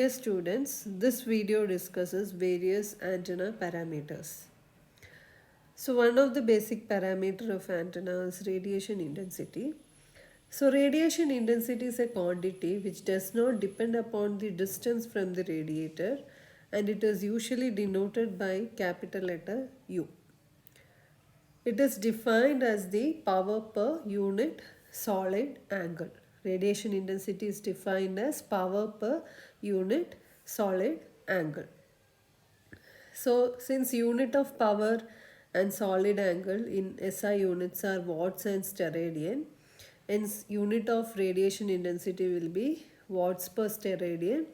Dear students, this video discusses various antenna parameters. So one of the basic parameter of antenna is radiation intensity. So radiation intensity is a quantity which does not depend upon the distance from the radiator, and it is usually denoted by capital letter U. It is defined as the power per unit solid angle. Radiation intensity is defined as power per unit solid angle. So, since unit of power and solid angle in SI units are watts and steradian, hence unit of radiation intensity will be watts per steradian,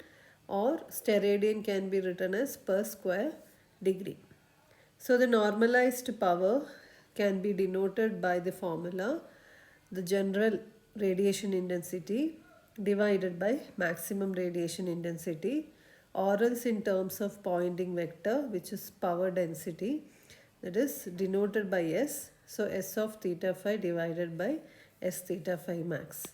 or steradian can be written as per square degree. So the normalized power can be denoted by the formula the general radiation intensity divided by maximum radiation intensity, or else in terms of Poynting vector, which is power density, that is denoted by S. So S of theta phi divided by S theta phi max.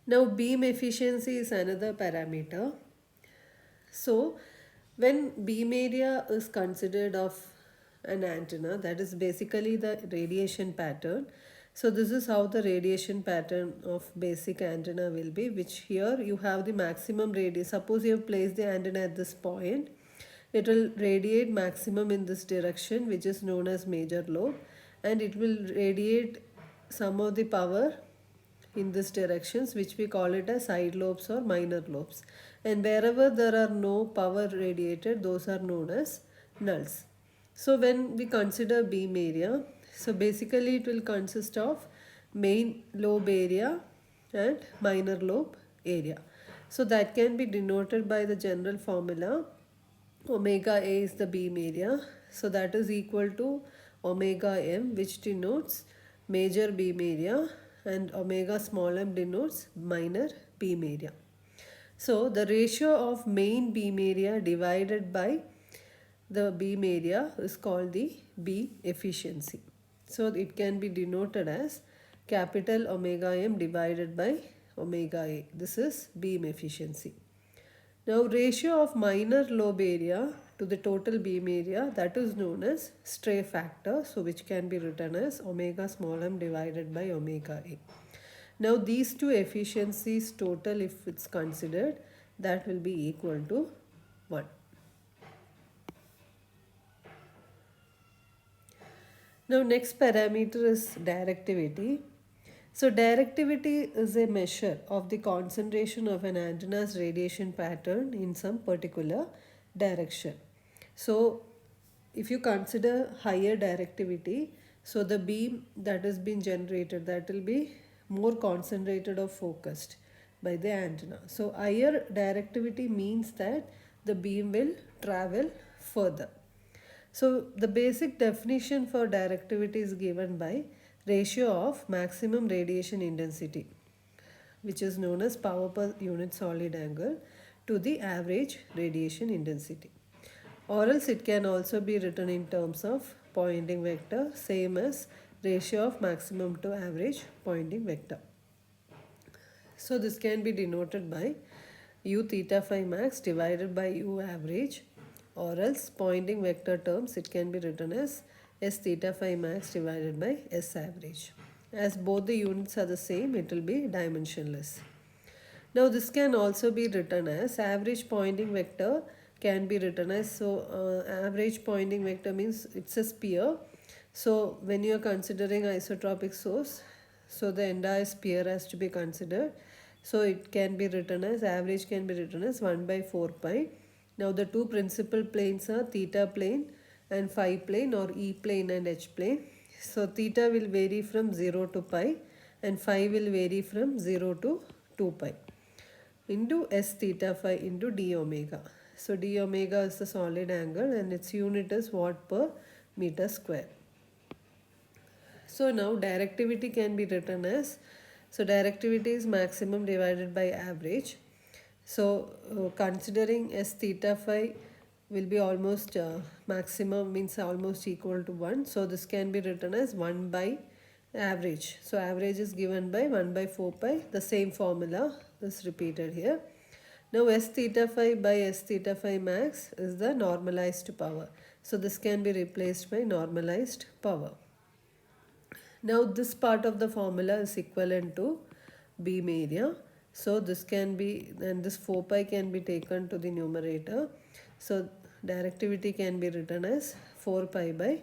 Now beam efficiency is another parameter. So when beam area is considered of an antenna, that is basically the radiation pattern. So this is how the radiation pattern of basic antenna will be, which here you have the maximum radius. Suppose you have placed the antenna at this point, it will radiate maximum in this direction, which is known as major lobe, and it will radiate some of the power in this directions, which we call it as side lobes or minor lobes, and wherever there are no power radiated, those are known as nulls. So when we consider beam area, so basically it will consist of main lobe area and minor lobe area. So that can be denoted by the general formula omega A is the beam area, so that is equal to omega M, which denotes major beam area, and omega small m denotes minor beam area. So the ratio of main beam area divided by the beam area is called the beam efficiency. So it can be denoted as capital omega M divided by omega A. This is beam efficiency. Now ratio of minor lobe area to the total beam area, that is known as stray factor, so which can be written as omega small m divided by omega A. Now these two efficiencies total, if it's considered, that will be equal to 1. Now next parameter is directivity. So directivity is a measure of the concentration of an antenna's radiation pattern in some particular direction. So if you consider higher directivity, so the beam that has been generated, that will be more concentrated or focused by the antenna. So higher directivity means that the beam will travel further. So the basic definition for directivity is given by ratio of maximum radiation intensity, which is known as power per unit solid angle, to the average radiation intensity. Or else it can also be written in terms of Poynting vector, same as ratio of maximum to average Poynting vector. So this can be denoted by U theta phi max divided by U average, or else Poynting vector terms, it can be written as S theta phi max divided by S average. As both the units are the same, it will be dimensionless. Now this can also be written as average Poynting vector, can be written as, so average Poynting vector means it's a sphere. So when you are considering isotropic source, so the entire sphere has to be considered. So it can be written as, average can be written as 1 by 4 pi. Now the two principal planes are theta plane and phi plane, or E plane and H plane. So theta will vary from 0 to pi and phi will vary from 0 to 2 pi into S theta phi into d omega. So d omega is the solid angle and its unit is watt per meter square. So now directivity can be written as, so directivity is maximum divided by average. So considering S theta phi will be almost maximum, means almost equal to 1. So this can be written as 1 by average. So average is given by 1 by 4 pi. The same formula is repeated here. Now S theta phi by S theta phi max is the normalized power. So this can be replaced by normalized power. Now this part of the formula is equivalent to beam area. So this can be, and this 4 pi can be taken to the numerator. So directivity can be written as 4 pi by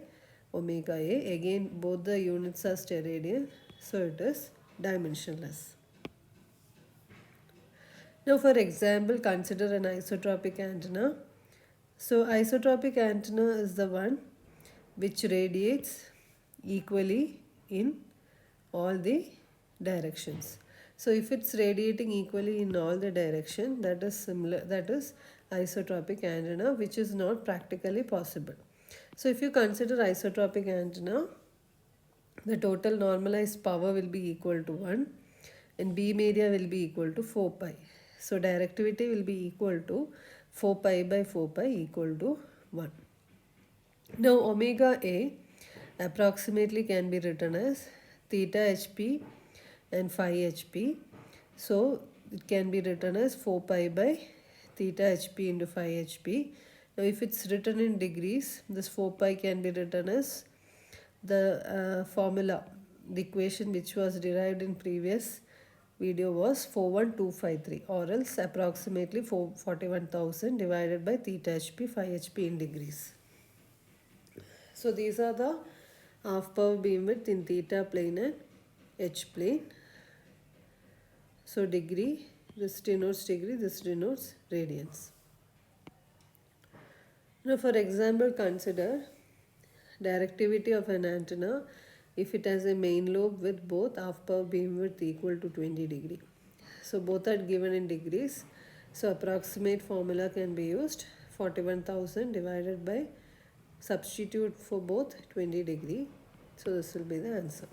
omega A. Again both the units are steradian, so it is dimensionless. Now for example, consider an isotropic antenna. So isotropic antenna is the one which radiates equally in all the directions. So if it's radiating equally in all the direction, that is isotropic antenna, which is not practically possible. So if you consider isotropic antenna, the total normalized power will be equal to 1 and beam area will be equal to 4 pi. So directivity will be equal to 4 pi by 4 pi equal to 1. Now omega A approximately can be written as theta hp and phi hp. So it can be written as 4 pi by theta hp into phi hp. Now if it's written in degrees, this 4 pi can be written as the formula, the equation which was derived in previous video was 41253, or else approximately 41,000 divided by theta hp phi hp in degrees. So these are the half power beam width in theta plane and h plane. So degree, this denotes degree, this denotes radians. Now for example, consider directivity of an antenna if it has a main lobe with both half power beam width equal to 20 degree. So both are given in degrees. So approximate formula can be used, 41,000 divided by, substitute for both 20 degree. So this will be the answer.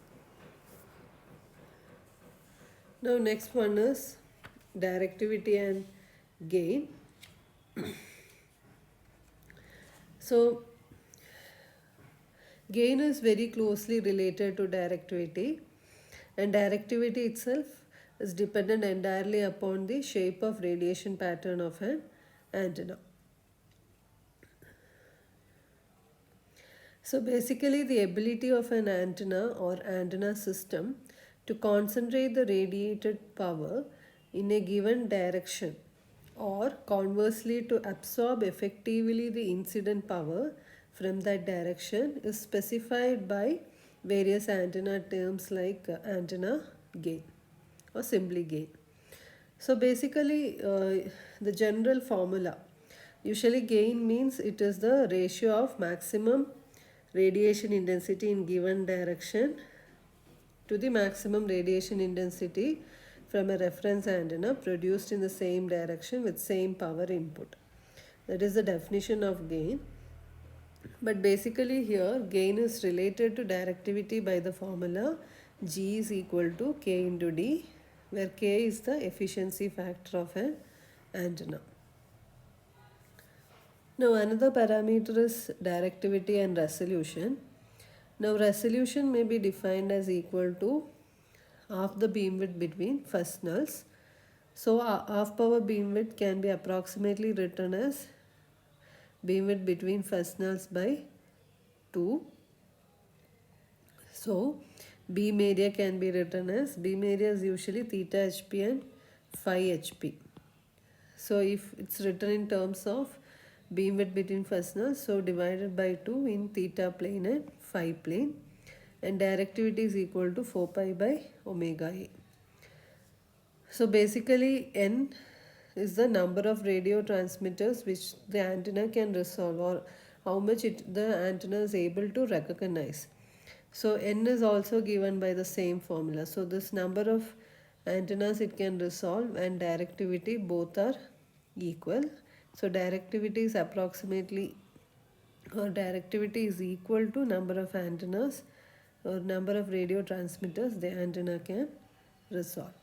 Now next one is directivity and gain. So gain is very closely related to directivity, and directivity itself is dependent entirely upon the shape of radiation pattern of an antenna. So basically the ability of an antenna or antenna system to concentrate the radiated power in a given direction, or conversely to absorb effectively the incident power from that direction, is specified by various antenna terms like antenna gain or simply gain. So basically the general formula, usually gain means it is the ratio of maximum radiation intensity in given direction to the maximum radiation intensity from a reference antenna produced in the same direction with same power input. That is the definition of gain. But basically here gain is related to directivity by the formula G is equal to K into D, where K is the efficiency factor of an antenna. Now another parameter is directivity and resolution. Now resolution may be defined as equal to half the beam width between first nulls. So half power beam width can be approximately written as beam width between first nulls by 2. So beam area can be written as, beam area is usually theta hp and phi hp. So if it's written in terms of beam width between first nulls, so divided by 2 in theta plane and phi plane, and directivity is equal to 4 pi by omega A. So basically N is the number of radio transmitters which the antenna can resolve, or how much the antenna is able to recognize. So N is also given by the same formula. So this number of antennas it can resolve and directivity both are equal. So directivity is approximately, or directivity is equal to number of antennas or number of radio transmitters the antenna can resolve.